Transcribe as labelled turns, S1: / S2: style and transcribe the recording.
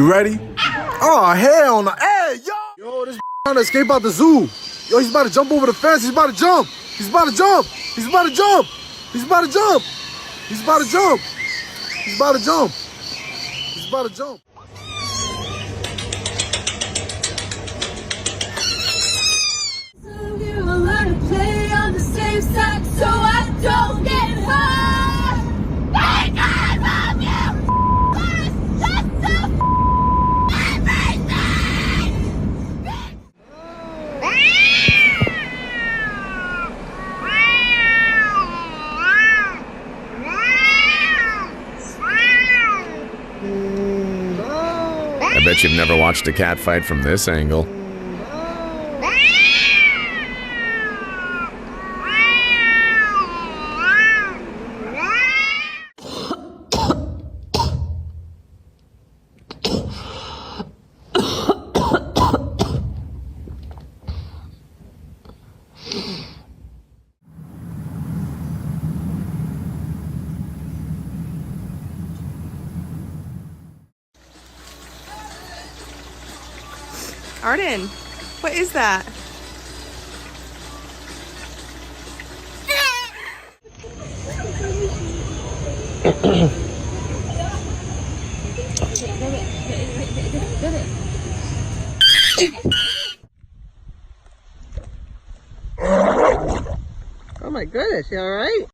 S1: You ready? Oh, hell no. Hey, yo! Yo, this trying to escape out the zoo. Yo, he's about to jump over the fence. He's about to jump. He's about to jump. He's about to jump. He's about to jump. He's about to jump. He's about to jump. He's about to jump.
S2: So you will learn to play on the same side so I don't get hurt. Because of you, first, that's so
S3: I bet you've never watched a cat fight from this angle.
S4: Arden, what is that? Oh my goodness, you all right?